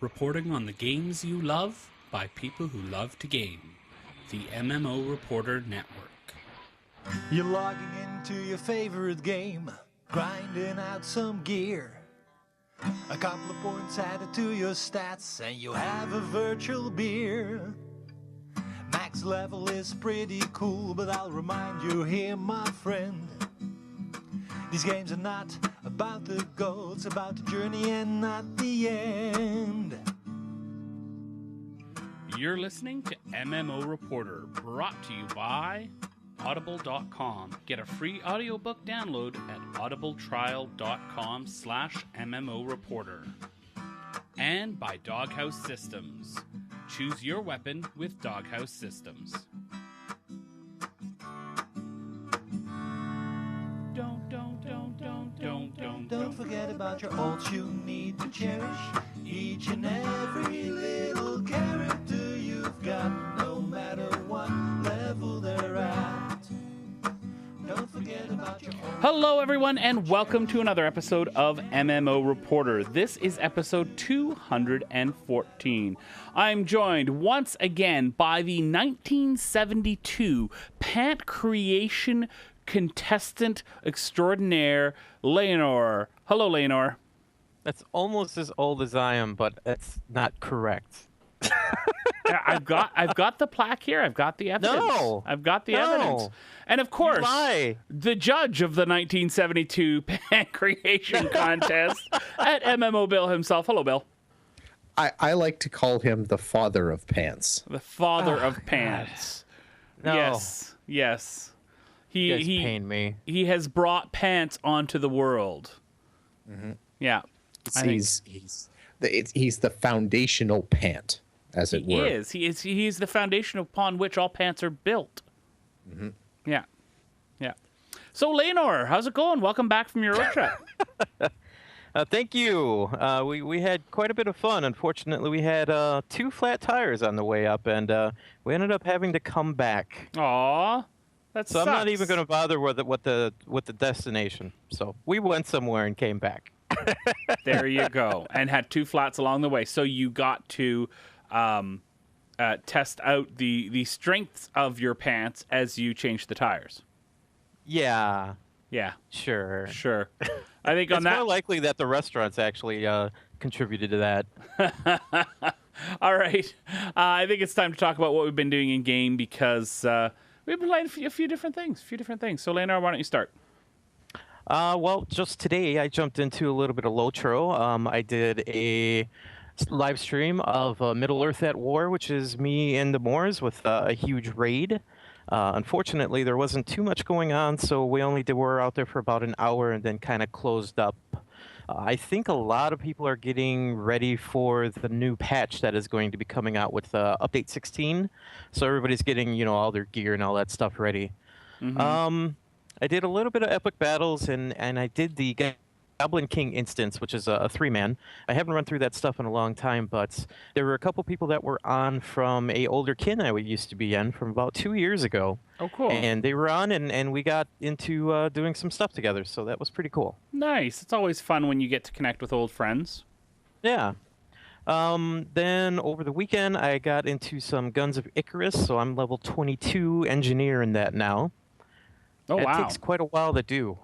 reporting on the games you love by people who love to game. The MMO Reporter Network. You're logging into your favorite game, grinding out some gear. A couple of points added to your stats, and you have a virtual beer. Max level is pretty cool, but I'll remind you here, my friend. These games are not about the goal, it's about the journey and not the end. You're listening to MMO Reporter, brought to you by Audible.com. Get a free audiobook download at audibletrial.com/MMO Reporter. And by Doghouse Systems. Choose your weapon with Doghouse Systems. Don't forget about your ults you need to cherish. Each and every little character you've got, no matter what level they're at. Don't forget about your ults. Hello, everyone, and welcome to another episode of MMO Reporter. This is episode 214. I'm joined once again by the 1972 Pant Creation contestant extraordinaire, Layanor. Hello, Layanor. That's almost as old as I am, but that's not correct. I've got the plaque here. I've got the evidence. No. I've got the evidence. And of course, the judge of the 1972 Pant Creation Contest at MMO Bill himself. Hello, Bill. I like to call him the father of pants. The father of pants. No. Yes. You guys pain me. He has brought pants onto the world. Mm-hmm. Yeah. He's the foundational pant, as it were. He is the foundation upon which all pants are built. Mm-hmm. Yeah. So, Layanor, how's it going? Welcome back from your road trip. Thank you. We had quite a bit of fun. Unfortunately, we had 2 flat tires on the way up, and we ended up having to come back. Aw. So I'm not even going to bother with the destination. So we went somewhere and came back. There you go. And had 2 flats along the way. So you got to test out the strengths of your pants as you changed the tires. Yeah. Sure. I think it's more likely that the restaurants actually contributed to that. All right. I think it's time to talk about what we've been doing in game because we've been playing a few different things. So, Layanor, why don't you start? Well, just today I jumped into a little bit of LOTRO. I did a live stream of Middle-earth at War, which is me and the Moors with a huge raid. Unfortunately, there wasn't too much going on, so we were out there for about an hour and then kind of closed up. I think a lot of people are getting ready for the new patch that is going to be coming out with Update 16. So everybody's getting, all their gear and all that stuff ready. Mm-hmm. I did a little bit of epic battles, and I did the Goblin King instance, which is a 3-man. I haven't run through that stuff in a long time, but there were a couple people that were on from a older kin I used to be in from about 2 years ago. Oh, cool. And they were on, and we got into doing some stuff together, so that was pretty cool. Nice. It's always fun when you get to connect with old friends. Yeah. Then over the weekend, I got into some Guns of Icarus, so I'm level 22 engineer in that now. Oh, wow. It takes quite a while to do.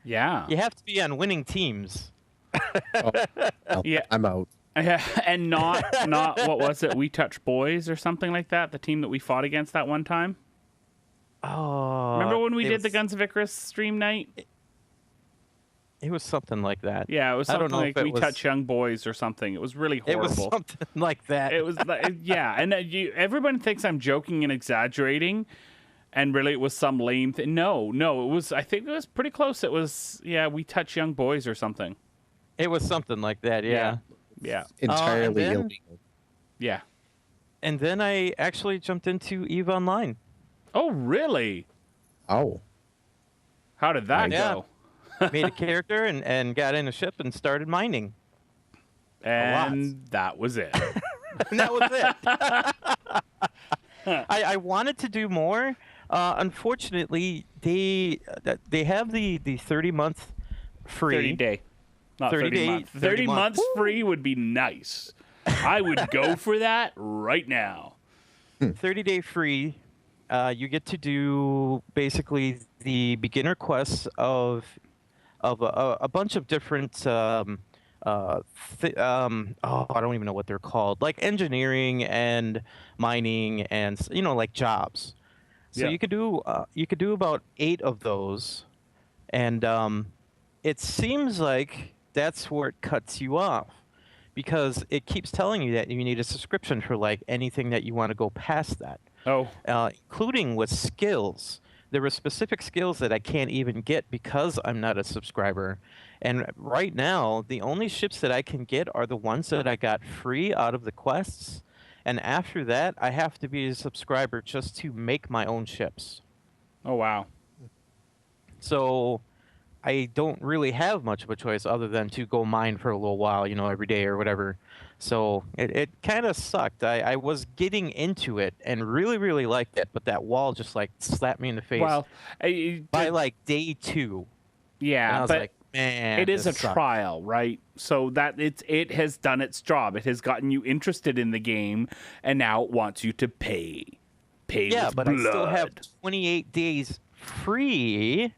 Yeah. You have to be on winning teams. Yeah. I'm out. And not what was it? We Touch Boys or something like that? The team that we fought against that one time? Oh. Remember when we did the Guns of Icarus stream night? It was something like that. Yeah, it was something like We Touch Young Boys or something. It was really horrible. It was something like that. It was yeah, and everyone thinks I'm joking and exaggerating. And really, it was some lame thing. No, it was. I think it was pretty close. It was, We Touch Young Boys or something. It was something like that, yeah. Entirely illegal. Yeah. And then I actually jumped into EVE Online. Oh, really? Oh. How did that go? Made a character and got in a ship and started mining. And that was it. And that was it. I wanted to do more. Unfortunately, they have the 30-month free. 30-day. Not 30 months. 30 months free would be nice. I would go for that right now. 30-day free. You get to do basically the beginner quests of a bunch of different I don't even know what they're called, like engineering and mining and like jobs. So Yeah. you could do about 8 of those, and it seems like that's where it cuts you off, because it keeps telling you that you need a subscription for like anything that you want to go past that. Oh. Including with skills. There were specific skills that I can't even get because I'm not a subscriber. And right now, the only ships that I can get are the ones that I got free out of the quests. And after that, I have to be a subscriber just to make my own ships. Oh, wow. So I don't really have much of a choice other than to go mine for a little while, every day or whatever. So it kind of sucked. I was getting into it and really, really liked it, but that wall just like slapped me in the face Well, by like day 2. yeah, And I was but like, man, it is a this sucks. trial, right? So that it has done its job. It has gotten you interested in the game, and now it wants you to pay. Yeah, with but blood. I still have 28 days free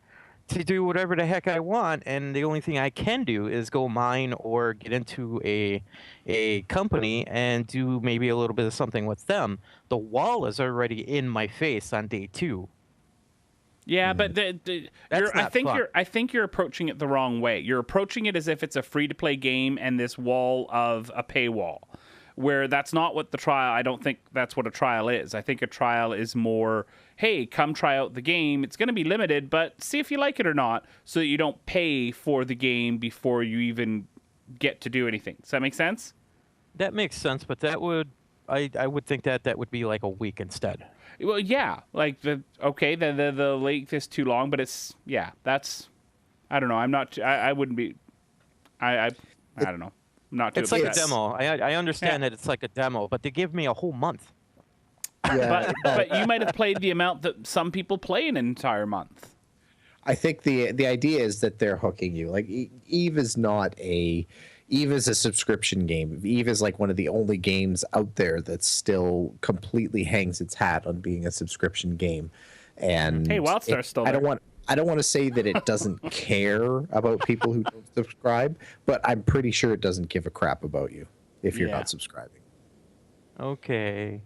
to do whatever the heck I want, and the only thing I can do is go mine or get into a company and do maybe a little bit of something with them. The wall is already in my face on day 2. Yeah, but I think you're approaching it the wrong way. You're approaching it as if it's a free to play game and this wall of a paywall, where that's not what the trial. I don't think that's what a trial is. I think a trial is more, hey, come try out the game. It's going to be limited, but see if you like it or not, so that you don't pay for the game before you even get to do anything. Does that make sense? That makes sense, but I would think that would be like a week instead. Well, yeah, like the length is too long, but it's that's I don't know. I'm not. I wouldn't be. I don't know. I'm not. Too It's like a obsessed. demo. I understand that it's like a demo, but they give me a whole month. Yeah, But you might have played the amount that some people play an entire month. I think the idea is that they're hooking you. Like Eve is a subscription game. Eve is like one of the only games out there that still completely hangs its hat on being a subscription game. And Hey, WildStar's still there. I don't want to say that it doesn't care about people who don't subscribe, but I'm pretty sure it doesn't give a crap about you if you're Yeah. not subscribing. Okay.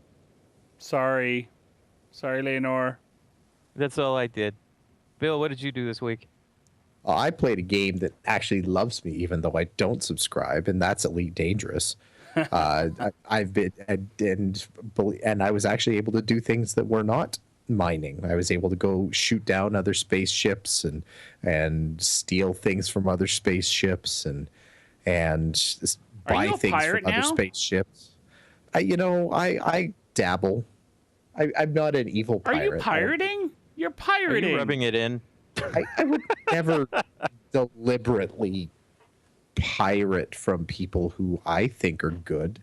Sorry, Layanor. That's all I did. Bill, what did you do this week? I played a game that actually loves me, even though I don't subscribe, and that's Elite Dangerous. I've been and I was actually able to do things that were not mining. I was able to go shoot down other spaceships and steal things from other spaceships and buy you a things pirate from other now? spaceships. I dabble. I'm not an evil Are pirate. you pirating? You're Are pirating. you rubbing it in? I would never deliberately pirate from people who I think are good.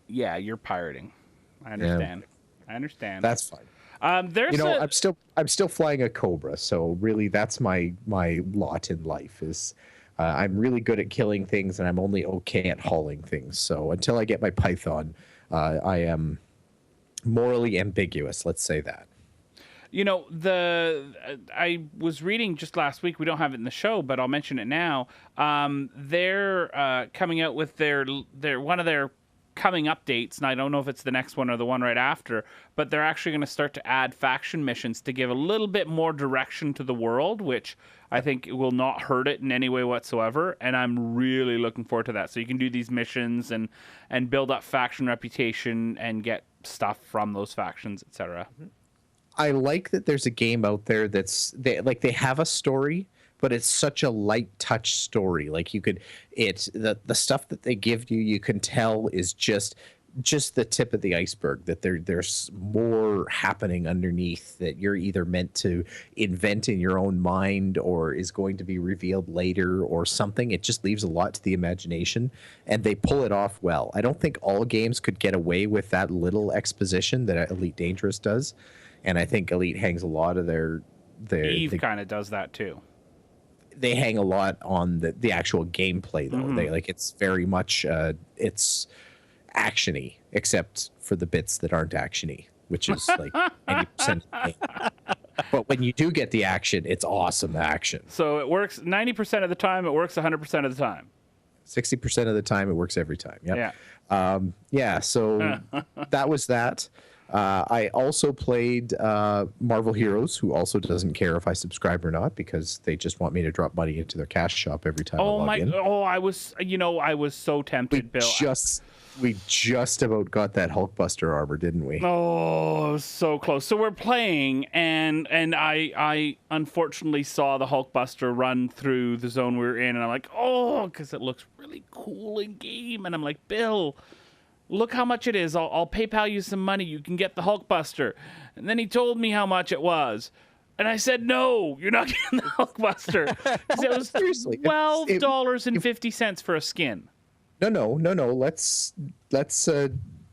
Yeah, you're pirating. I understand. I understand. That's fine. There's I'm still flying a Cobra, so really that's my lot in life is I'm really good at killing things and I'm only okay at hauling things. So until I get my Python, I am morally ambiguous, let's say that. I was reading just last week. We don't have it in the show, but I'll mention it now. They're coming out with their one of their coming updates, and I don't know if it's the next one or the one right after, but they're actually going to start to add faction missions to give a little bit more direction to the world, which I think will not hurt it in any way whatsoever, and I'm really looking forward to that. So you can do these missions and build up faction reputation and get stuff from those factions, etc. I like that there's a game out there they have a story, but it's such a light touch story. Like it's the stuff that they give you can tell is just the tip of the iceberg, that there's more happening underneath that you're either meant to invent in your own mind or is going to be revealed later or something. It just leaves a lot to the imagination, and they pull it off well. I don't think all games could get away with that little exposition that Elite Dangerous does. And I think Elite hangs a lot of their Eve kind of does that too. they hang a lot on the actual gameplay though. Mm-hmm. They like it's very much it's actiony, except for the bits that aren't actiony, which is like 90% of the game. But when you do get the action, it's awesome action. So it works 90% of the time. It works 100% of the time. 60% of the time, it works every time. Yep. Yeah. So that was that. I also played Marvel Heroes, who also doesn't care if I subscribe or not because they just want me to drop money into their cash shop every time I log in. I was so tempted, Bill. We just about got that Hulkbuster armor, didn't we? Oh, it was so close. So we're playing, and I unfortunately saw the Hulkbuster run through the zone we were in, and I'm like, oh, because it looks really cool in game, and I'm like, Bill, look how much it is. I'll PayPal you some money. You can get the Hulkbuster. And then he told me how much it was. And I said, no, you're not getting the Hulkbuster. Because it was Seriously, $12.50 for a skin. No. Let's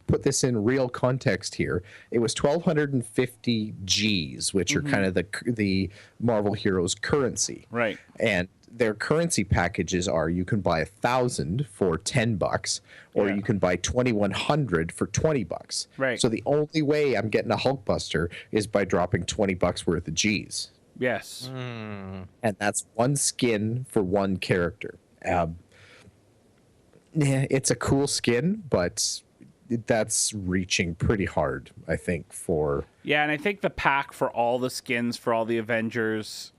put this in real context here. It was 1,250 Gs, which are kind of the Marvel Heroes currency. Right. And their currency packages are you can buy 1,000 for $10, or you can buy 2,100 for $20. Right. So the only way I'm getting a Hulkbuster is by dropping $20 worth of Gs. Yes. And that's one skin for one character. Yeah, it's a cool skin, but that's reaching pretty hard, I think, for... Yeah, and I think the pack for all the skins for all the Avengers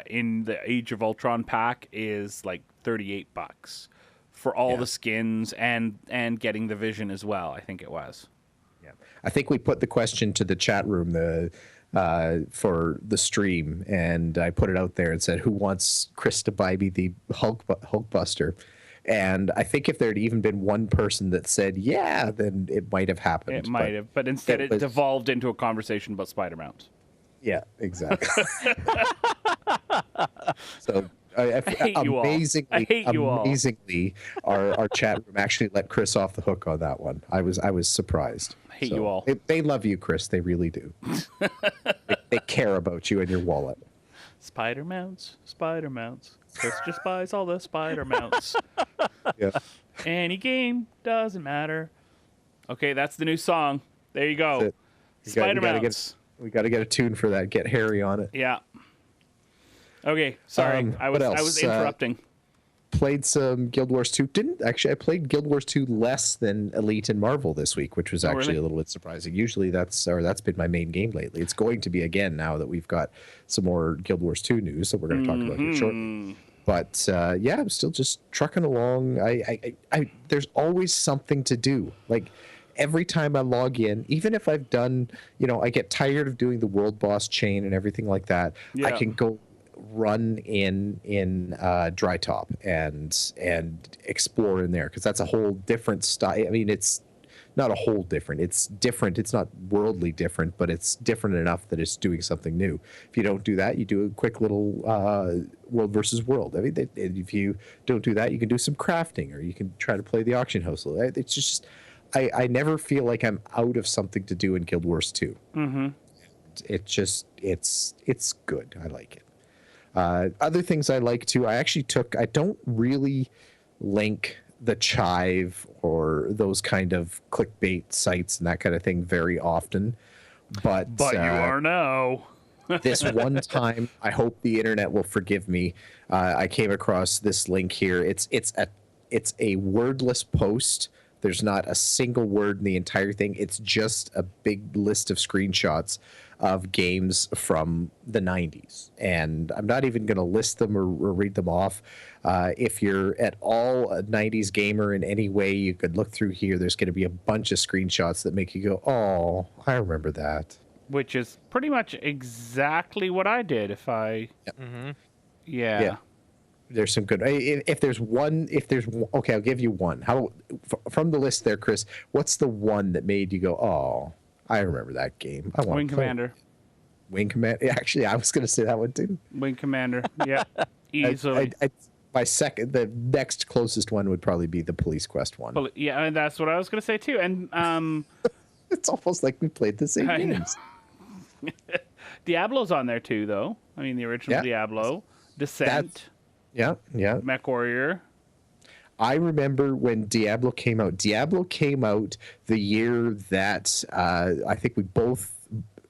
in the Age of Ultron pack is like $38 for all the skins and getting the Vision as well, I think it was. Yeah. I think we put the question to the chat room for the stream, and I put it out there and said, who wants Chris to buy me the Hulkbuster? And I think if there had even been one person that said, yeah, then it might have happened. It might have, but instead it devolved into a conversation about Spider-Mounts. Yeah, exactly. So I hate you all. Amazingly, our chat room actually let Chris off the hook on that one. I was surprised. I hate you all. They love you, Chris. They really do. they care about you and your wallet. Spider-Mounts. Chris just buys all the Spider-Mounts. Yeah. Any game, doesn't matter. Okay, that's the new song. There you go. Spider-Mounts. We got to get a tune for that. Get Harry on it. Yeah. Okay, sorry. I was interrupting. Played some Guild Wars 2. I played Guild Wars 2 less than Elite and Marvel this week, which was actually a little bit surprising. Usually that's been my main game lately. It's going to be again now that we've got some more Guild Wars 2 news that we're going to talk about here shortly. But I'm still just trucking along. I there's always something to do. Like every time I log in, even if I've done, I get tired of doing the world boss chain and everything like that. Yeah. I can go run in Dry Top and explore in there because that's a whole different style. I mean, it's not a whole different. It's different. It's not worldly different, but it's different enough that it's doing something new. If you don't do that, you do a quick little world versus world. I mean, if you don't do that, you can do some crafting or you can try to play the auction house. It's just I never feel like I'm out of something to do in Guild Wars 2. Mm-hmm. It's good. I like it. Other things I like too, I don't really link the Chive or those kind of clickbait sites and that kind of thing very often. But you are now. This one time, I hope the internet will forgive me. I came across this link here. It's a wordless post. There's not a single word in the entire thing. It's just a big list of screenshots of games from the 90s. And I'm not even going to list them or read them off. If you're at all a 90s gamer in any way, you could look through here. There's going to be a bunch of screenshots that make you go, oh, I remember that. Which is pretty much exactly what I did if I... Yep. Mm-hmm. Yeah. There's some good. Okay, I'll give you one. How from the list there, Chris? What's the one that made you go, "Oh, I remember that game"? I want Wing Commander. Wing Commander. Actually, I was going to say that one too. Wing Commander. Yeah, easily. The next closest one would probably be the Police Quest one. Well, yeah, and that's what I was going to say too. And it's almost like we played the same games. Diablo's on there too, though. I mean, the original Diablo, Descent. Yeah, yeah. Mech Warrior. I remember when Diablo came out. Diablo came out the year that I think we both.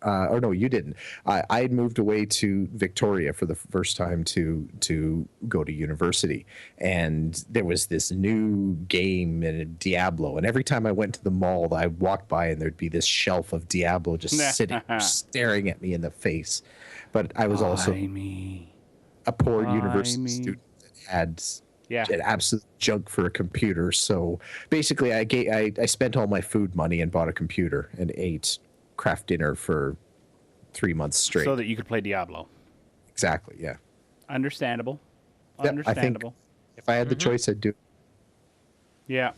Or no, you didn't. I had moved away to Victoria for the first time to go to university, and there was this new game in Diablo. And every time I went to the mall, I walked by, and there'd be this shelf of Diablo just sitting, staring at me in the face. But I was also a poor university student that had an absolute junk for a computer. So basically, I spent all my food money and bought a computer and ate craft dinner for 3 months straight so that you could play Diablo. Exactly. Yeah. Understandable. Yep, understandable. I think if I had the choice, I'd do it. Yeah.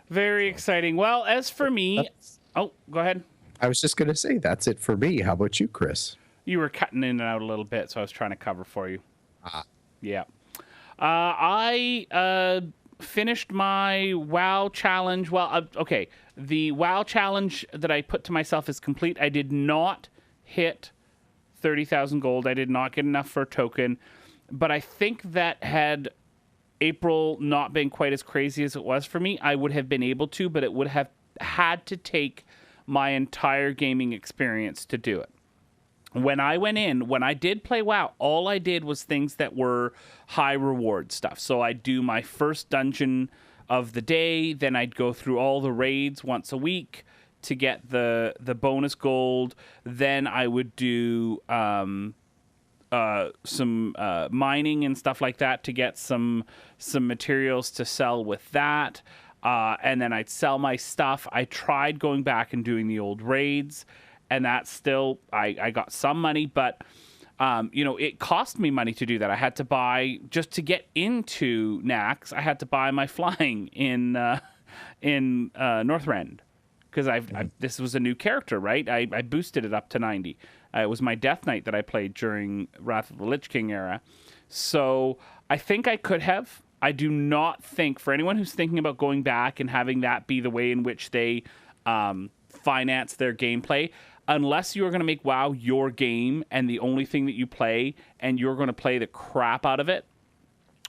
Very exciting. Well, as for me, go ahead. I was just going to say that's it for me. How about you, Chris? You were cutting in and out a little bit, so I was trying to cover for you. Yeah. I finished my WoW challenge. Well, okay. The WoW challenge that I put to myself is complete. I did not hit 30,000 gold. I did not get enough for a token. But I think that had April not been quite as crazy as it was for me, I would have been able to, but it would have had to take my entire gaming experience to do it. When I went in, when I did play WoW, all I did was things that were high reward stuff. So I'd do my first dungeon of the day, then I'd go through all the raids once a week to get the bonus gold. Then I would do some mining and stuff like that to get some materials to sell with that. And then I'd sell my stuff. I tried going back and doing the old raids, and that's still, I got some money, but it cost me money to do that. I had to buy, just to get into Nax, I had to buy my flying in Northrend, because this was a new character, right? I boosted it up to 90. It was my Death Knight that I played during Wrath of the Lich King era. So I think I could have. I do not think, for anyone who's thinking about going back and having that be the way in which they finance their gameplay, unless you're going to make WoW your game and the only thing that you play, and you're going to play the crap out of it,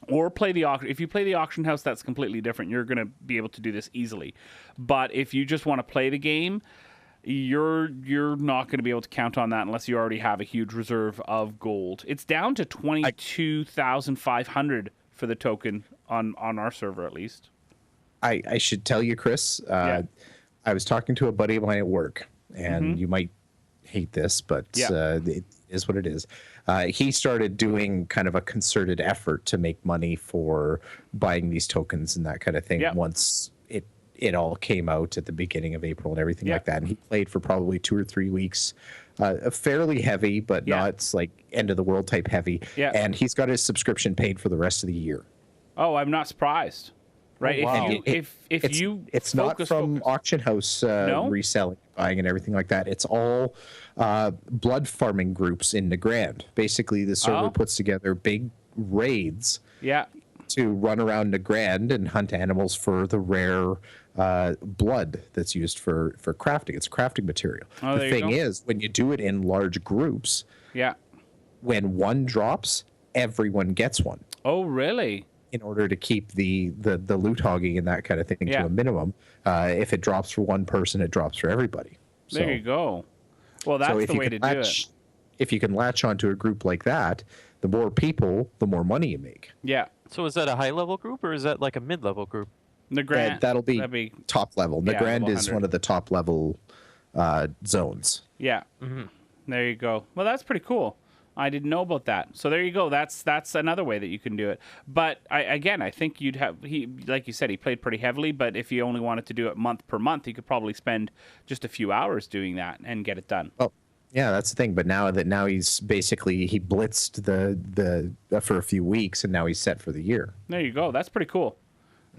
or play the auction. If you play the auction house, that's completely different. You're going to be able to do this easily. But if you just want to play the game, you're not going to be able to count on that unless you already have a huge reserve of gold. It's down to 22,500 for the token on our server, at least. I should tell you, Chris, I was talking to a buddy of mine at work, and you might hate this, but it is what it is. He started doing kind of a concerted effort to make money for buying these tokens and that kind of thing once it all came out at the beginning of April and everything like that. And he played for probably 2 or 3 weeks, fairly heavy, but not like end of the world type heavy. Yeah. And he's got his subscription paid for the rest of the year. Oh, I'm not surprised. Right. Oh, wow. It's not from auction house reselling, buying, and everything like that. It's all blood farming groups in Nagrand. Basically, the server puts together big raids to run around Nagrand and hunt animals for the rare blood that's used for crafting. It's crafting material. Oh, the thing is, when you do it in large groups, when one drops, everyone gets one. Oh, really? In order to keep the loot hogging and that kind of thing to a minimum. If it drops for one person, it drops for everybody. There you go. Well, that's the way to do it. If you can latch onto a group like that, the more people, the more money you make. Yeah. So is that a high-level group, or is that like a mid-level group? Nagrand. That'll be top level. Nagrand is one of the top level zones. Yeah. Mm-hmm. There you go. Well, that's pretty cool. I didn't know about that. So there you go. That's another way that you can do it. But I think you'd have, like you said, he played pretty heavily, but if you only wanted to do it month per month, he could probably spend just a few hours doing that and get it done. Oh, yeah, that's the thing. But now he's basically, he blitzed the for a few weeks, and now he's set for the year. There you go. That's pretty cool.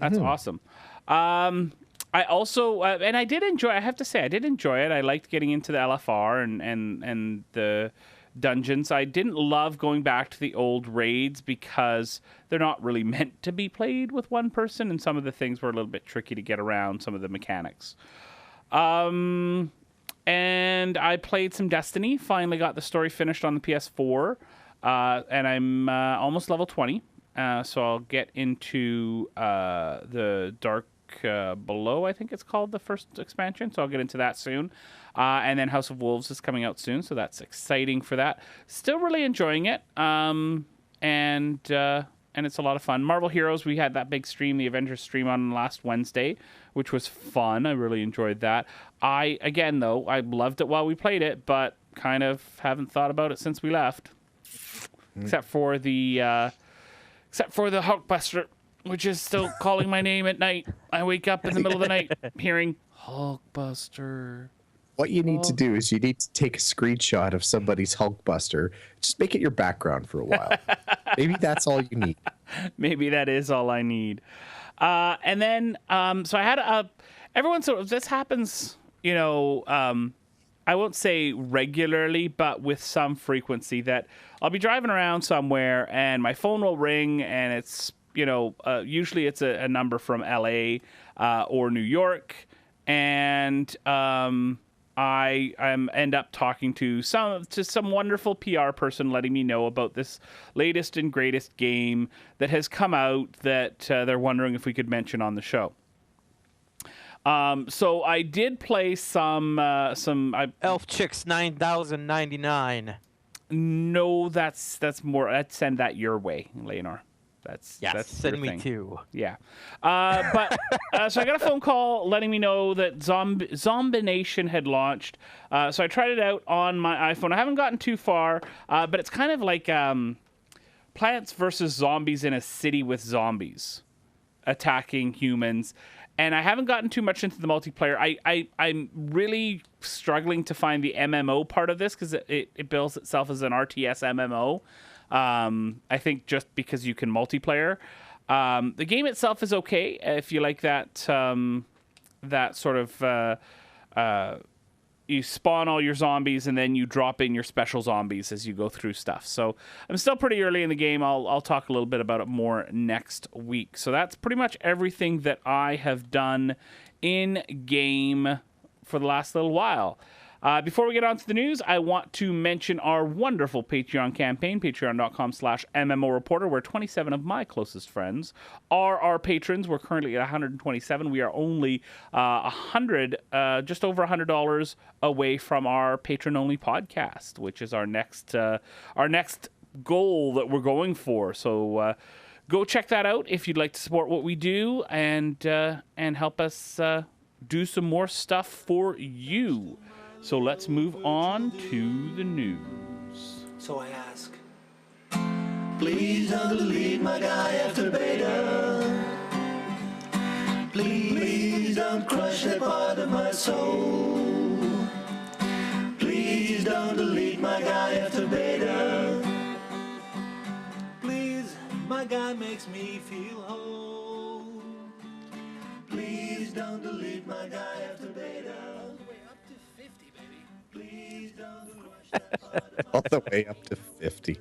That's awesome. I also, and I did enjoy, I have to say, I did enjoy it. I liked getting into the LFR and the dungeons. I didn't love going back to the old raids because they're not really meant to be played with one person, and some of the things were a little bit tricky to get around, some of the mechanics. And I played some Destiny, finally got the story finished on the PS4. and I'm almost level 20. So I'll get into the Dark Below, I think it's called, the first expansion. So I'll get into that soon. And then House of Wolves is coming out soon, so that's exciting for that. Still really enjoying it. And it's a lot of fun. Marvel Heroes, we had that big stream, the Avengers stream on last Wednesday, which was fun. I really enjoyed that. I loved it while we played it, but kind of haven't thought about it since we left. Except for the Hulkbuster, which is still calling my name at night. I wake up in the middle of the night hearing Hulkbuster. What you need to do is you need to take a screenshot of somebody's Hulkbuster. Just make it your background for a while. Maybe that's all you need. Maybe that is all I need. And then, so I had everyone. So this happens, I won't say regularly, but with some frequency, that I'll be driving around somewhere and my phone will ring, and it's, usually it's a number from LA or New York, and I end up talking to some wonderful PR person letting me know about this latest and greatest game that has come out that they're wondering if we could mention on the show. So I did play some Elf Chicks 9099. No, that's more. I'd send that your way, Layanor. That's send your me thing. too. Yeah, but so I got a phone call letting me know that Zombination had launched. So I tried it out on my iPhone. I haven't gotten too far, but it's kind of like Plants vs. Zombies in a city with zombies attacking humans. And I haven't gotten too much into the multiplayer. I'm really struggling to find the MMO part of this because it bills itself as an RTS MMO. I think just because you can multiplayer. The game itself is okay if you like that sort of you spawn all your zombies and then you drop in your special zombies as you go through stuff. So I'm still pretty early in the game. I'll talk a little bit about it more next week. So that's pretty much everything that I have done in game for the last little while. Before we get on to the news, I want to mention our wonderful Patreon campaign, patreon.com/MMO Reporter, where 27 of my closest friends are our patrons. We're currently at 127. We are only just over $100 away from our patron-only podcast, which is our next goal that we're going for. So go check that out if you'd like to support what we do and help us do some more stuff for you. So let's move on to the news. So I ask, please don't delete my guy after beta. Please don't crush that part of my soul. Please don't delete my guy after beta. Please, my guy makes me feel whole. Please don't delete my guy after beta. All the way up to 50.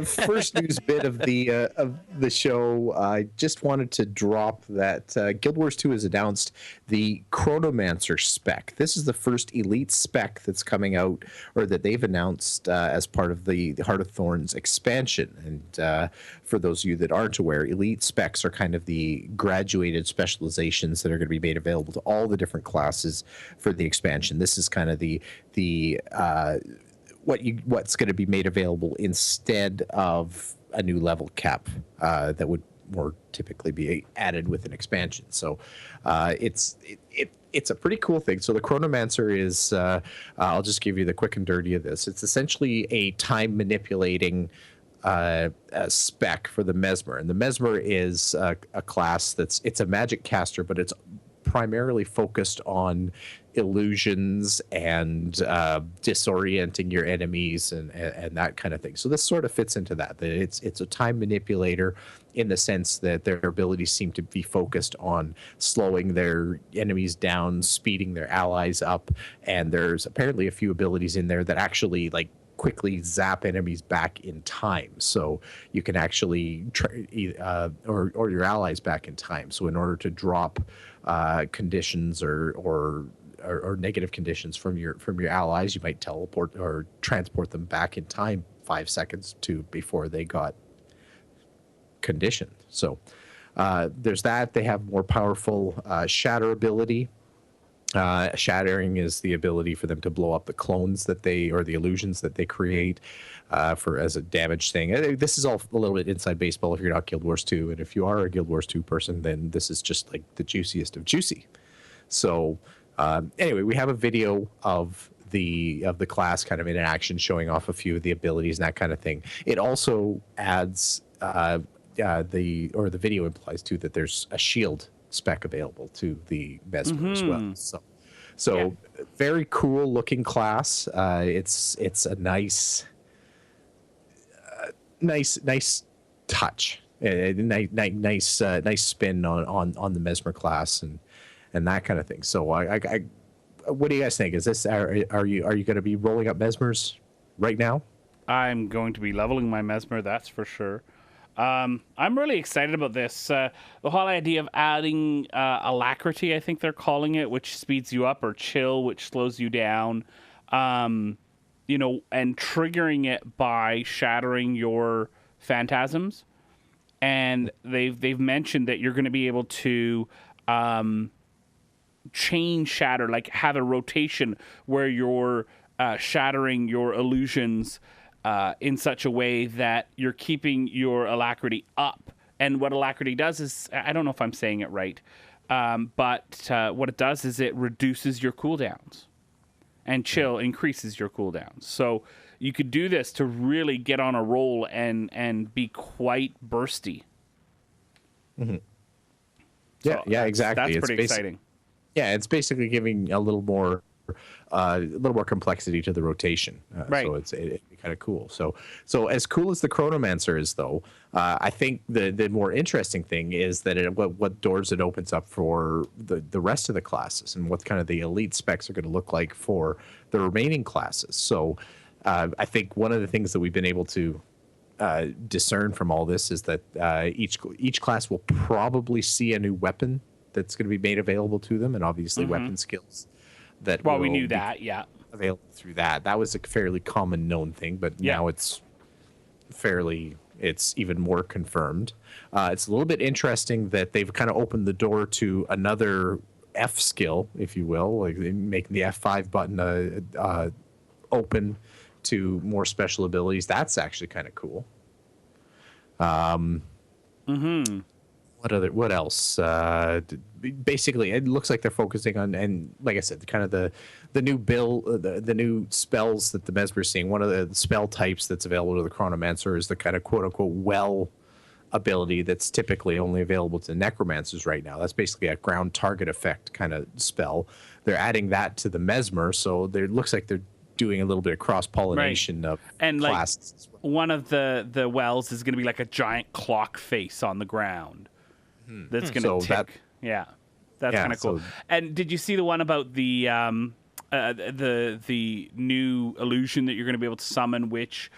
First news bit of the show. I just wanted to drop that Guild Wars 2 has announced the Chronomancer spec. This is the first elite spec that's coming out, or that they've announced as part of the Heart of Thorns expansion. And for those of you that aren't aware, elite specs are kind of the graduated specializations that are going to be made available to all the different classes for the expansion. This is kind of what's going to be made available instead of a new level cap that would more typically be added with an expansion. So it's a pretty cool thing. So the Chronomancer is, I'll just give you the quick and dirty of this. It's essentially a time manipulating spec for the Mesmer. And the Mesmer is a class it's a magic caster, but it's primarily focused on illusions and disorienting your enemies and that kind of thing. So this sort of fits into that. It's a time manipulator in the sense that their abilities seem to be focused on slowing their enemies down, speeding their allies up, and there's apparently a few abilities in there that actually quickly zap enemies back in time, so you can actually or your allies back in time. So in order to drop conditions or negative conditions from your allies, you might teleport or transport them back in time 5 seconds before they got conditioned. So there's that. They have more powerful shatter ability. Shattering is the ability for them to blow up the clones that they, or the illusions that they create for as a damage thing. This is all a little bit inside baseball if you're not Guild Wars 2. And if you are a Guild Wars 2 person, then this is just like the juiciest of juicy. So anyway, we have a video of the class kind of in action, showing off a few of the abilities and that kind of thing. It also adds the video implies too that there's a shield spec available to the Mesmer as well. So very cool looking class. It's a nice touch, nice spin on the Mesmer class and that kind of thing. So I what do you guys think? Is this are you going to be rolling up Mesmers right now? I'm going to be leveling my Mesmer, that's for sure. I'm really excited about this. The whole idea of adding alacrity, I think they're calling it, which speeds you up, or chill, which slows you down. And triggering it by shattering your phantasms. And they've mentioned that you're going to be able to chain shatter, like have a rotation where you're shattering your illusions in such a way that you're keeping your alacrity up. And what alacrity does is, I don't know if I'm saying it right, but what it does is it reduces your cooldowns, and chill increases your cooldowns. So you could do this to really get on a roll and be quite bursty. Mm-hmm. So yeah, exactly. That's pretty exciting. Yeah, it's basically giving a little more complexity to the rotation. Right. So it'd be kind of cool. So as cool as the Chronomancer is, though, I think the more interesting thing is that what doors it opens up for the rest of the classes, and what kind of the elite specs are going to look like for the remaining classes. So I think one of the things that we've been able to discern from all this is that each class will probably see a new weapon that's going to be made available to them, and obviously weapon skills that we knew that, yeah, available through that was a fairly common known thing, but now it's even more confirmed. It's a little bit interesting that they've kind of opened the door to another F skill, if you will, like making the F5 button open to more special abilities. That's actually kind of cool. What else? Basically, it looks like they're focusing on, and like I said, kind of the new spells that the Mesmer is seeing. One of the spell types that's available to the Chronomancer is the kind of quote unquote well ability that's typically only available to necromancers right now. That's basically a ground target effect kind of spell. They're adding that to the Mesmer, so it looks like they're doing a little bit of cross-pollination of classes. Like one of the wells is going to be like a giant clock face on the ground that's going to tick. That's kind of cool. And did you see the one about the new illusion that you're going to be able to summon, which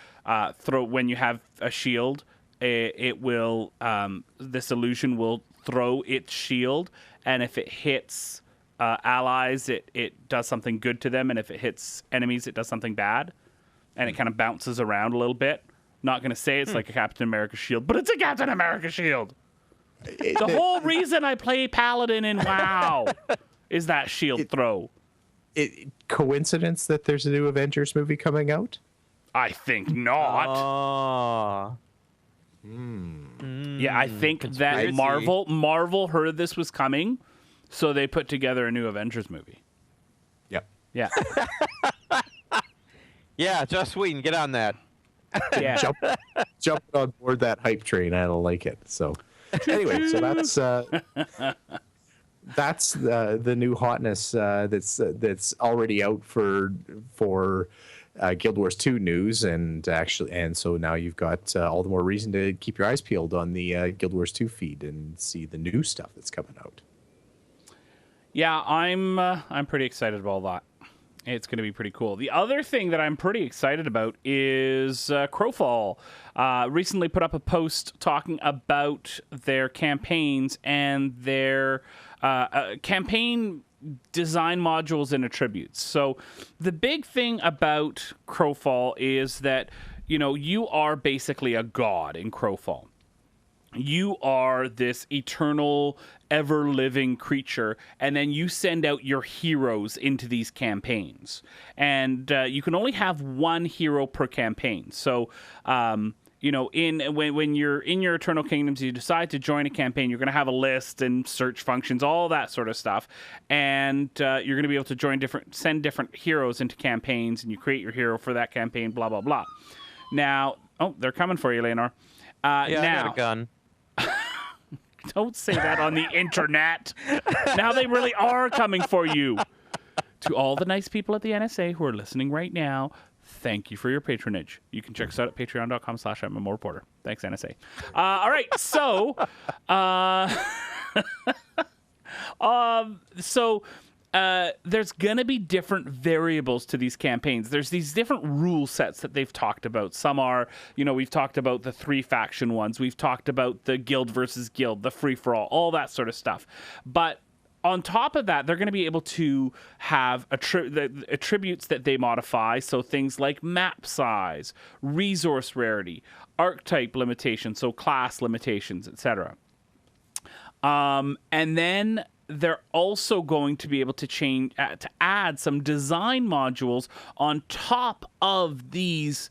throw when you have a shield, it will this illusion will throw its shield, and if it hits allies, it does something good to them, and if it hits enemies, it does something bad, and it kind of bounces around a little bit. Not going to say it's like a Captain America shield, but it's a Captain America shield. The whole reason I play Paladin in WoW is that shield throw. Coincidence that there's a new Avengers movie coming out? I think not. Yeah, I think that Marvel heard this was coming, so they put together a new Avengers movie. Yep. Yeah. Yeah, Joss Whedon, get on that. Yeah. Jump on board that hype train. I don't like it. So anyway, so that's the new hotness that's already out for Guild Wars 2 news, and so now you've got all the more reason to keep your eyes peeled on the Guild Wars 2 feed and see the new stuff that's coming out. Yeah, I'm pretty excited about all that. It's going to be pretty cool. The other thing that I'm pretty excited about is Crowfall. Recently put up a post talking about their campaigns and their campaign design modules and attributes. So the big thing about Crowfall is that you are basically a god in Crowfall. You are this eternal, ever-living creature, and then you send out your heroes into these campaigns. And you can only have one hero per campaign. So, when you're in your Eternal Kingdoms, you decide to join a campaign, you're going to have a list and search functions, all that sort of stuff. And you're going to be able to send different heroes into campaigns, and you create your hero for that campaign, blah, blah, blah. Now, they're coming for you, Layanor. I got a gun. Don't say that on the internet. Now they really are coming for you. To all the nice people at the NSA who are listening right now, thank you for your patronage. You can check us out at patreon.com/MMOreporter. Thanks, NSA. All right, so... there's going to be different variables to these campaigns. There's these different rule sets that they've talked about. Some are, we've talked about the 3-faction ones. We've talked about the guild versus guild, the free-for-all, all that sort of stuff. But on top of that, they're going to be able to have the attributes that they modify. So things like map size, resource rarity, archetype limitations, so class limitations, etc. And then they're also going to be able to to add some design modules on top of these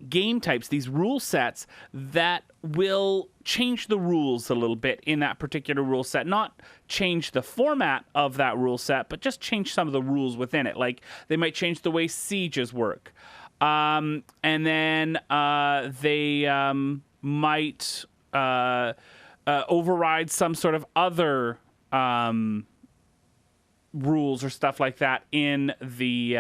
game types, these rule sets that will change the rules a little bit in that particular rule set. Not change the format of that rule set, but just change some of the rules within it. Like they might change the way sieges work. And then they might override some sort of other rules or stuff like that in the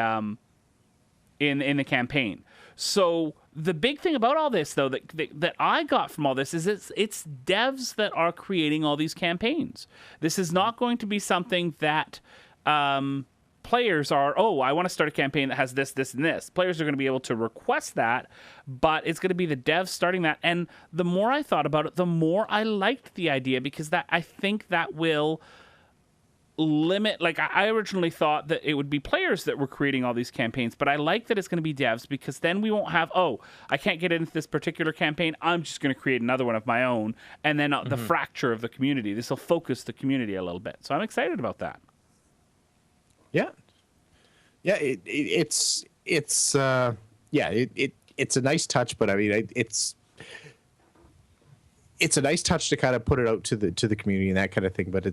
in the campaign. So the big thing about all this, though, that I got from all this is it's devs that are creating all these campaigns. This is not going to be something that players are, I want to start a campaign that has this, this, and this. Players are going to be able to request that, but it's going to be the devs starting that. And the more I thought about it, the more I liked the idea, because I think that will limit, like I originally thought that it would be players that were creating all these campaigns, but I like that it's going to be devs, because then we won't have, I can't get into this particular campaign, I'm just going to create another one of my own, and then the fracture of the community. This will focus the community a little bit. So I'm excited about that. Yeah. It's a nice touch, but I mean, it's a nice touch to kind of put it out to the community and that kind of thing. But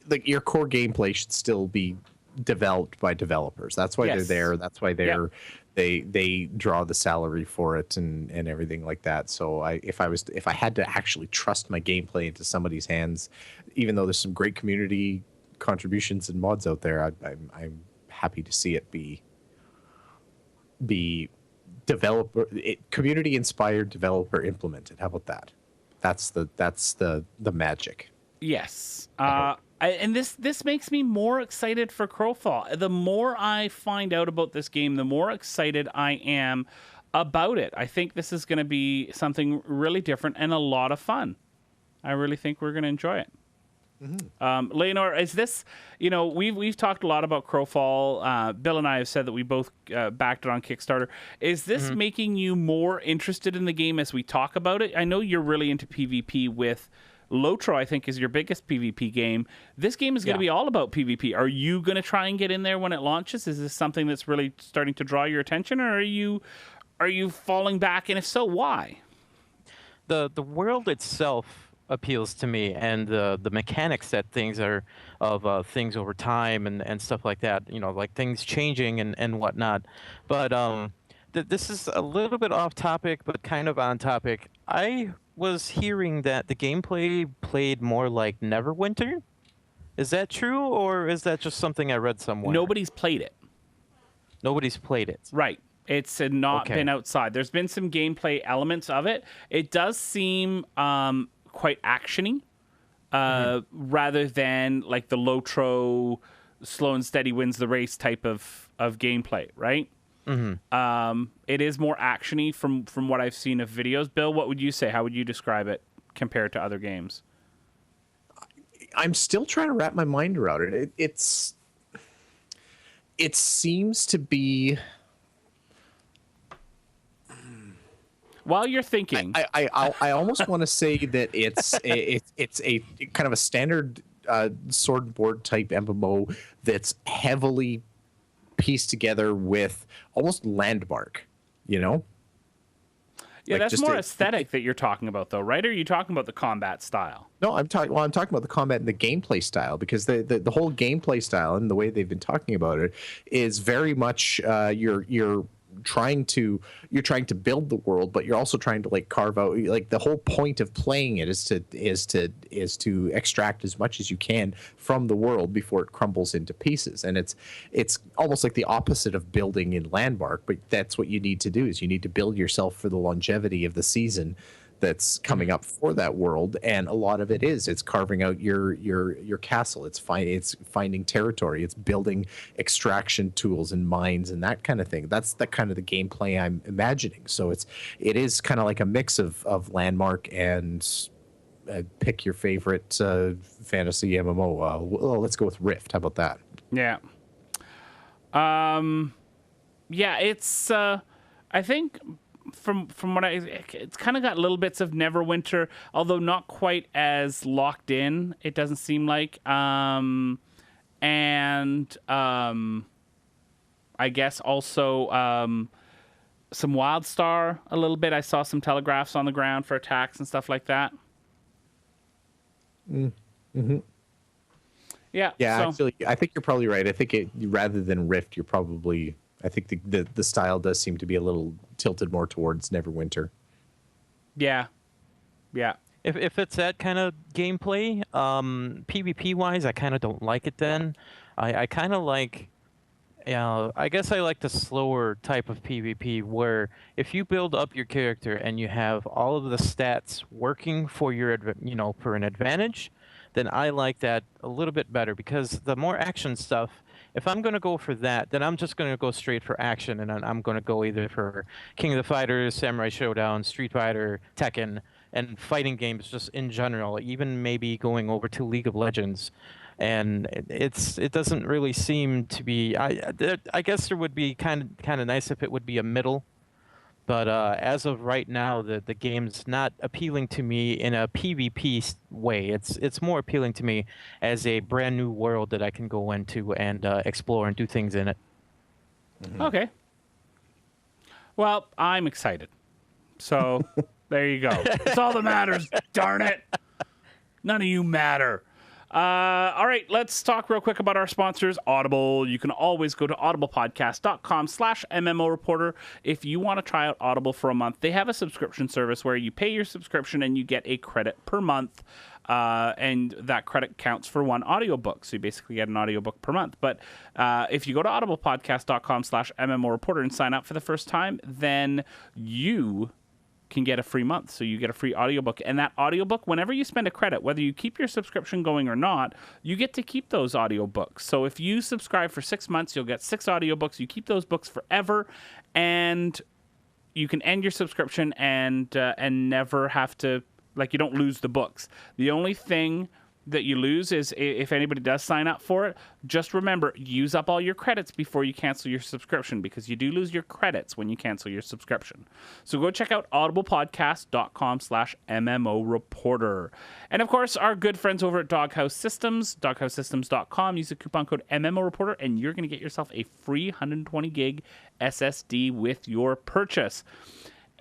like your core gameplay should still be developed by developers. That's why they're there. That's why they draw the salary for it and everything like that. So if I had to actually trust my gameplay into somebody's hands, even though there's some great community contributions and mods out there, I'm happy to see it be community inspired, developer implemented. How about that? That's the magic. Yes. And this makes me more excited for Crowfall. The more I find out about this game, the more excited I am about it. I think this is going to be something really different and a lot of fun. I really think we're going to enjoy it. Layanor, is this, we've talked a lot about Crowfall. Bill and I have said that we both backed it on Kickstarter. Is this making you more interested in the game as we talk about it? I know you're really into PvP with LOTRO, I think, is your biggest PvP game. This game is going to be all about PvP. Are you going to try and get in there when it launches? Is this something that's really starting to draw your attention, or are you falling back? And if so, why? The world itself appeals to me, and the mechanics that things are of things over time and stuff like that, like things changing and whatnot. But this is a little bit off topic, but kind of on topic. I was hearing that the gameplay played more like Neverwinter. Is that true, or is that just something I read somewhere? Nobody's played it. Nobody's played it. Right. It's not been outside. There's been some gameplay elements of it. It does seem quite actiony, rather than like the LOTRO slow and steady wins the race type of gameplay, right? It is more actiony from what I've seen of videos. Bill, what would you say? How would you describe it compared to other games? I'm still trying to wrap my mind around it. It seems to be while you're thinking, I almost want to say that it's a kind of a standard sword and board type MMO that's heavily pieced together with almost landmark, you know? yeah, Like that's just more a- aesthetic that you're talking about, though, right? Or are you talking about the combat style? No, I'm talking. Well, I'm talking about the combat and the gameplay style, because the whole gameplay style and the way they've been talking about it is very much you're trying to build the world, but you're also trying to like carve out, like, the whole point of playing it is to extract as much as you can from the world before it crumbles into pieces. And it's almost like the opposite of building in landmark, but that's what you need to do, is you need to build yourself for the longevity of the season that's coming up for that world. And a lot of it is, it's carving out your castle, it's finding territory, it's building extraction tools and mines and that kind of thing. That's the kind of the gameplay I'm imagining. So it is kind of like a mix of landmark and pick your favorite fantasy MMO. Well, let's go with Rift. How about that? Yeah. Yeah, it's I think from what it's kind of got little bits of Neverwinter, although not quite as locked in, it doesn't seem like. I guess also some WildStar a little bit. I saw some telegraphs on the ground for attacks and stuff like that. Mm-hmm. Yeah. Yeah, so, actually, I think you're probably right. I think rather than Rift, you're probably. I think the style does seem to be a little tilted more towards Neverwinter. Yeah. Yeah. If it's that kind of gameplay, PvP wise, I kind of don't like it. Then I kind of like, I guess I like the slower type of PvP where if you build up your character and you have all of the stats working for your for an advantage, then I like that a little bit better, because the more action stuff, if I'm going to go for that, then I'm just going to go straight for action, and I'm going to go either for King of the Fighters, Samurai Showdown, Street Fighter, Tekken, and fighting games just in general, even maybe going over to League of Legends. And it doesn't really seem to be. I guess there would be kind of nice if it would be a middle. But as of right now, the game's not appealing to me in a PvP way. It's more appealing to me as a brand new world that I can go into and explore and do things in it. Mm-hmm. Okay. Well, I'm excited. So there you go. That's all that matters, darn it. None of you matter. All right, let's talk real quick about our sponsors, Audible. You can always go to audiblepodcast.com/MMO Reporter if you want to try out Audible for a month. They have a subscription service where you pay your subscription and you get a credit per month, and that credit counts for one audiobook. So you basically get an audiobook per month. But if you go to audiblepodcast.com/MMO Reporter and sign up for the first time, then you can get a free month. So you get a free audiobook, and that audiobook, whenever you spend a credit, whether you keep your subscription going or not, you get to keep those audiobooks. So if you subscribe for 6 months, you'll get 6 audiobooks. You keep those books forever, and you can end your subscription and never have to, like, you don't lose the books. The only thing that you lose is if anybody does sign up for it, just remember, use up all your credits before you cancel your subscription, because you do lose your credits when you cancel your subscription. So go check out audiblepodcast.com/MMO Reporter. And of course, our good friends over at Doghouse Systems, doghousesystems.com. Use the coupon code MMO Reporter and you're going to get yourself a free 120 gig SSD with your purchase.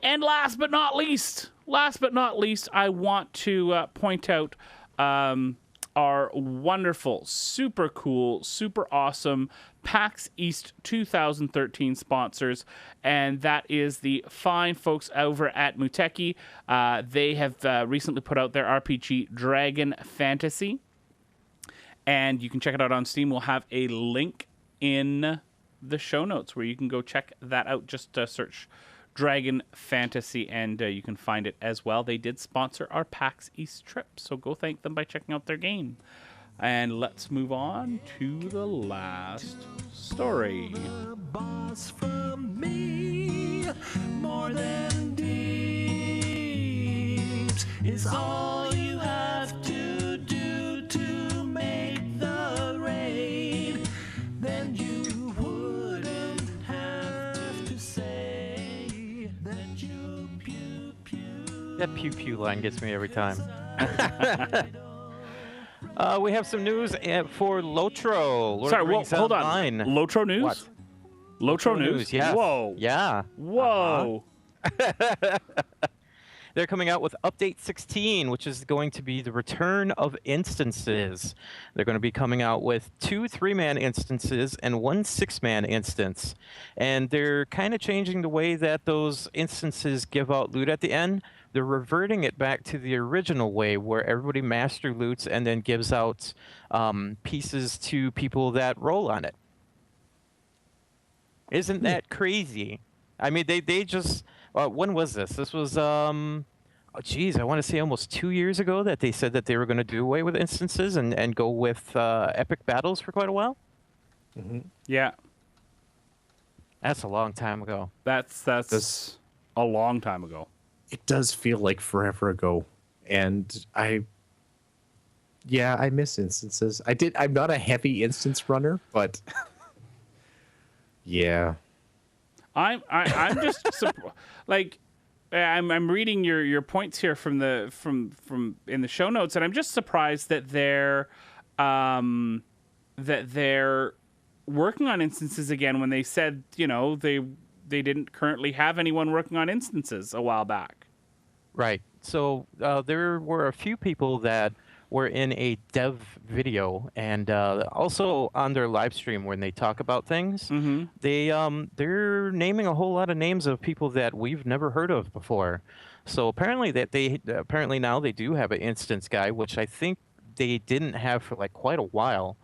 And last but not least, I want to point out our wonderful, super cool, super awesome PAX East 2013 sponsors, and that is the fine folks over at Muteki. They have recently put out their RPG Dragon Fantasy, and you can check it out on Steam. We'll have a link in the show notes where you can go check that out. Just search Dragon Fantasy, and you can find it as well. They did sponsor our PAX East trip, so go thank them by checking out their game. And let's move on to the last story. Boss from me, more than deeds is all you have to do to make the raid. Then you wouldn't have to say that you're beautiful. That pew pew line gets me every time. We have some news for LOTRO. Lord Sorry, of the Rings hold on. Online. LOTRO news? What? LOTRO news? Yes. Whoa. Yeah. Whoa. They're coming out with Update 16, which is going to be the return of instances. They're going to be coming out with 2 3-man instances and 1 6-man instance. And they're kind of changing the way that those instances give out loot at the end. They're reverting it back to the original way where everybody master loots and then gives out pieces to people that roll on it. Isn't that crazy? I mean, they just... when was this? This was, I want to say almost 2 years ago that they said that they were going to do away with instances and go with epic battles for quite a while. Mm-hmm. Yeah. That's a long time ago. That's a long time ago. It does feel like forever ago, and I miss instances. I'm not a heavy instance runner, but yeah. I'm just like I'm reading your points here from in the show notes, and I'm just surprised that they're working on instances again when they said they didn't currently have anyone working on instances a while back. Right. So there were a few people that were in a dev video and also on their live stream when they talk about things. Mm-hmm. They're naming a whole lot of names of people that we've never heard of before. So apparently now they do have an instance guy, which I think they didn't have for like quite a while.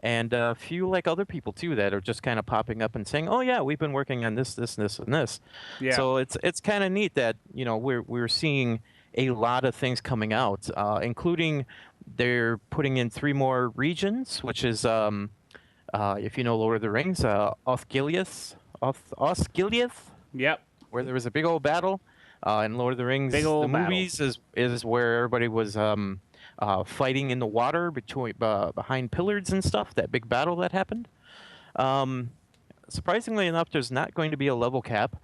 And a few like other people too that are just kind of popping up and saying, "Oh yeah, we've been working on this, and this." Yeah. So it's kind of neat that we're seeing a lot of things coming out, including they're putting in 3 more regions, which is if you know Lord of the Rings, Osgiliath, Yep. where there was a big old battle. In Lord of the Rings, the movies is where everybody was fighting in the water behind pillars and stuff, that big battle that happened. Surprisingly enough, there's not going to be a level cap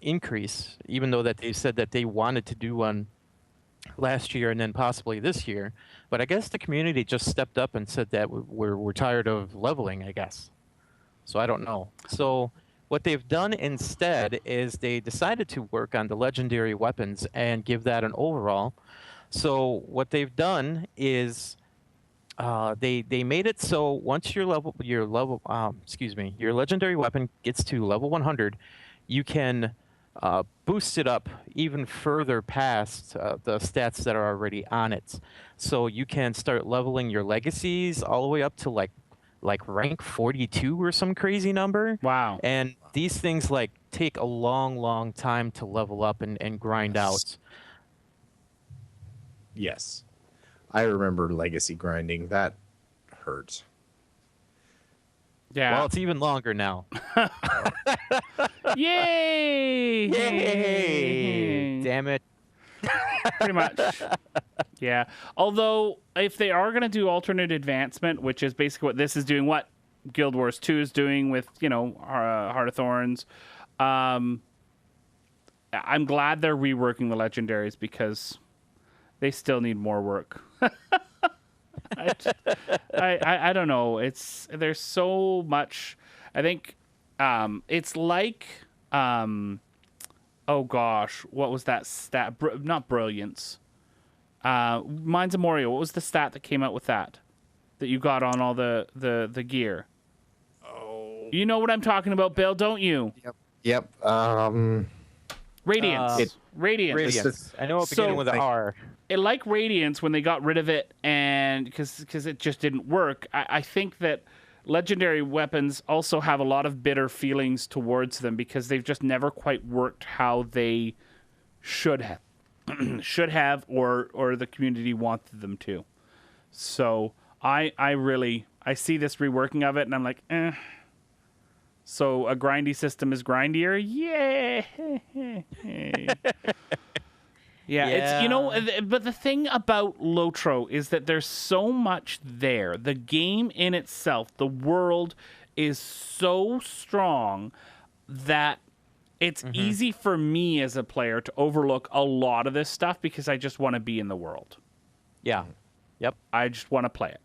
increase, even though that they said that they wanted to do one last year and then possibly this year. But I guess the community just stepped up and said that we're tired of leveling, I guess. So I don't know. So what they've done instead is they decided to work on the legendary weapons and give that an overall. So what they've done is they made it so once your legendary weapon gets to level 100, you can boost it up even further past the stats that are already on it. So you can start leveling your legacies all the way up to like rank 42 or some crazy number. Wow. And these things take a long time to level up and grind out. Yes. I remember legacy grinding. That hurt. Yeah. Well, it's even longer now. Yay! Yay! Damn it. Pretty much. Yeah. Although, if they are going to do alternate advancement, which is basically what this is doing, what Guild Wars 2 is doing with, Heart of Thorns, I'm glad they're reworking the legendaries because they still need more work. I don't know. There's so much. I think it's like oh gosh, what was that stat? Not brilliance. Mines of Moria. What was the stat that came out with that you got on all the gear? Oh, you know what I'm talking about, Bill, don't you? Yep. Radiance. Radiance. I know it beginning with an R. It like Radiance when they got rid of it, and because it just didn't work. I think that legendary weapons also have a lot of bitter feelings towards them because they've just never quite worked how they should have, or the community wanted them to. So I see this reworking of it, and I'm like, eh. So a grindy system is grindier, yeah. Yeah, it's but the thing about LOTRO is that there's so much there. The game in itself, the world is so strong that it's easy for me as a player to overlook a lot of this stuff because I just want to be in the world. Yeah. Yep. I just want to play it.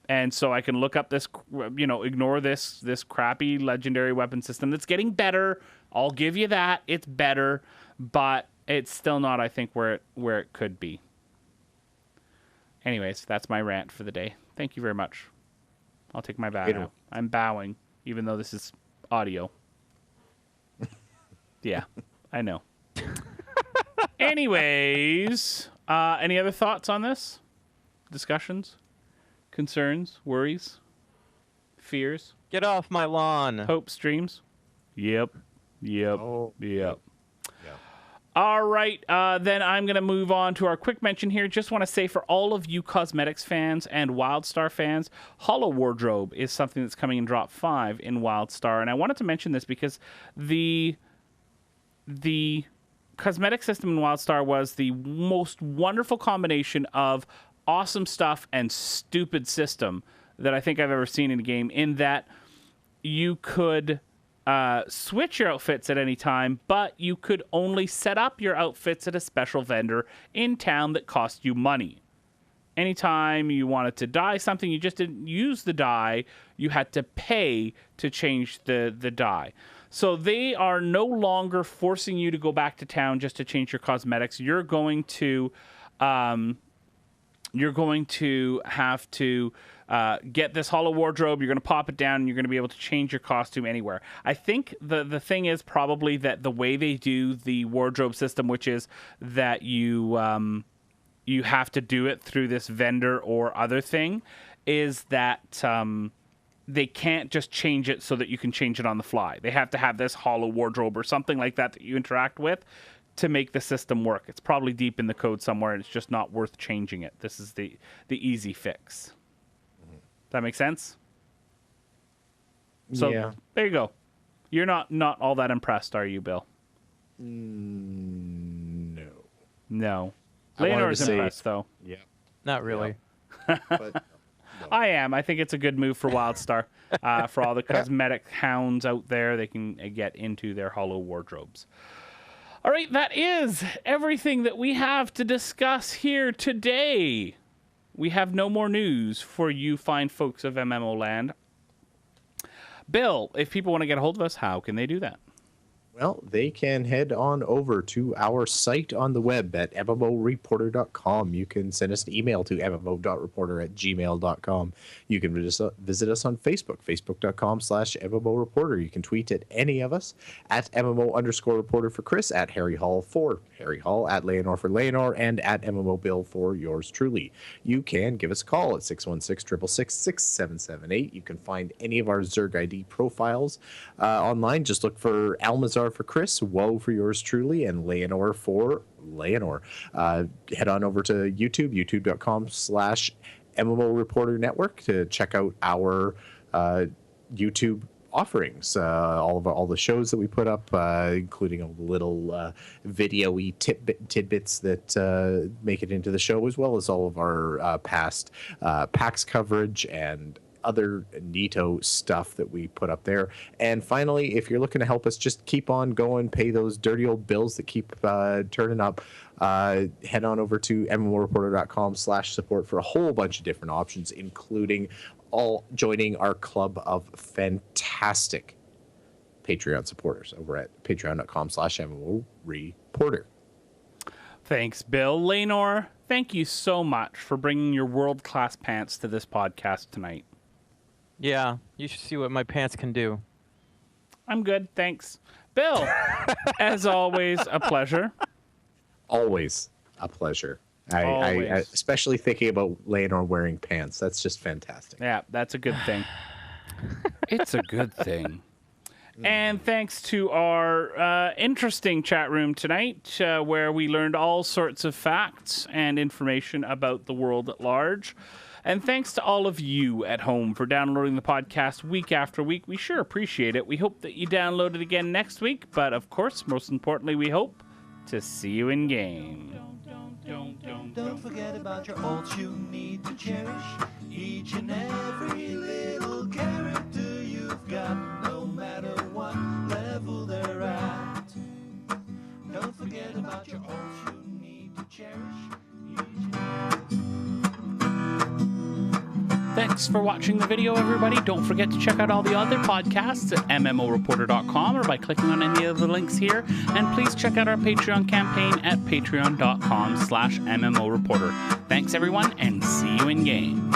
And so I can look up this, ignore this crappy legendary weapon system that's getting better. I'll give you that. It's better, but it's still not, I think, where it could be. Anyways, that's my rant for the day. Thank you very much. I'll take my bow now. I'm bowing, even though this is audio. Yeah, I know. Anyways, any other thoughts on this? Discussions? Concerns? Worries? Fears? Get off my lawn. Hopes? Dreams? Yep. Oh, Yep. Yeah. All right, then I'm going to move on to our quick mention here. Just want to say for all of you cosmetics fans and WildStar fans, Hollow Wardrobe is something that's coming in Drop 5 in WildStar. And I wanted to mention this because the cosmetic system in WildStar was the most wonderful combination of awesome stuff and stupid system that I think I've ever seen in a game, in that you could switch your outfits at any time, but you could only set up your outfits at a special vendor in town that cost you money. Anytime you wanted to dye something, you just didn't use the dye, you had to pay to change the dye. So they are no longer forcing you to go back to town just to change your cosmetics. You're going to have to get this Hollow Wardrobe. You're going to pop it down, and you're going to be able to change your costume anywhere. I think the thing is probably that the way they do the wardrobe system, which is that you have to do it through this vendor or other thing, is that they can't just change it so that you can change it on the fly. They have to have this Hollow Wardrobe or something like that you interact with to make the system work. It's probably deep in the code somewhere, and it's just not worth changing it. This is the easy fix. Does that make sense? So yeah. There you go. You're not all that impressed, are you, Bill? No. No. I wanted Layanor is to say- impressed, though. Yeah. Not really. But I am. I think it's a good move for WildStar. For all the cosmetic hounds out there, they can get into their Hollow Wardrobes. All right, that is everything that we have to discuss here today. We have no more news for you fine folks of MMO land. Bill, if people want to get a hold of us, how can they do that? Well, they can head on over to our site on the web at mmoreporter.com. You can send us an email to mmo.reporter@gmail.com. You can visit us on Facebook, facebook.com/mmoreporter. You can tweet at any of us, at MMO_reporter for Chris, at Harry Hall for Harry Hall, at Layanor for Layanor, and at MMO Bill for yours truly. You can give us a call at 616-666-6778. You can find any of our Zerg ID profiles online. Just look for Almazar for Chris, Woe for yours truly, and Layanor for Layanor. Head on over to YouTube, youtube.com/MMO Reporter Network to check out our YouTube offerings, all the shows that we put up, including all the little video-y tidbits that make it into the show, as well as all of our past PAX coverage and other neato stuff that we put up there. And finally, if you're looking to help us just keep on going, pay those dirty old bills that keep turning up, head on over to mmoreporter.com/support for a whole bunch of different options, including all joining our club of fantastic Patreon supporters over at patreon.com/mmoreporter. Thanks, Bill. Layanor, thank you so much for bringing your world-class pants to this podcast tonight. Yeah, you should see what my pants can do. I'm good, thanks. Bill, as always, a pleasure. Always a pleasure. I Always. especially thinking about Layanor wearing pants. That's just fantastic. Yeah, that's a good thing. It's a good thing. And thanks to our interesting chat room tonight, where we learned all sorts of facts and information about the world at large. And thanks to all of you at home for downloading the podcast week after week. We sure appreciate it. We hope that you download it again next week. But of course, most importantly, we hope to see you in game. Don't forget about your ults you need to cherish. Each and every little character you've got, no matter what level they're at. forget about your oaths you need to cherish. Thanks for watching the video, everybody. Don't forget to check out all the other podcasts at MMOreporter.com or by clicking on any of the links here. And please check out our Patreon campaign at patreon.com/MMOreporter. Thanks, everyone, and see you in game.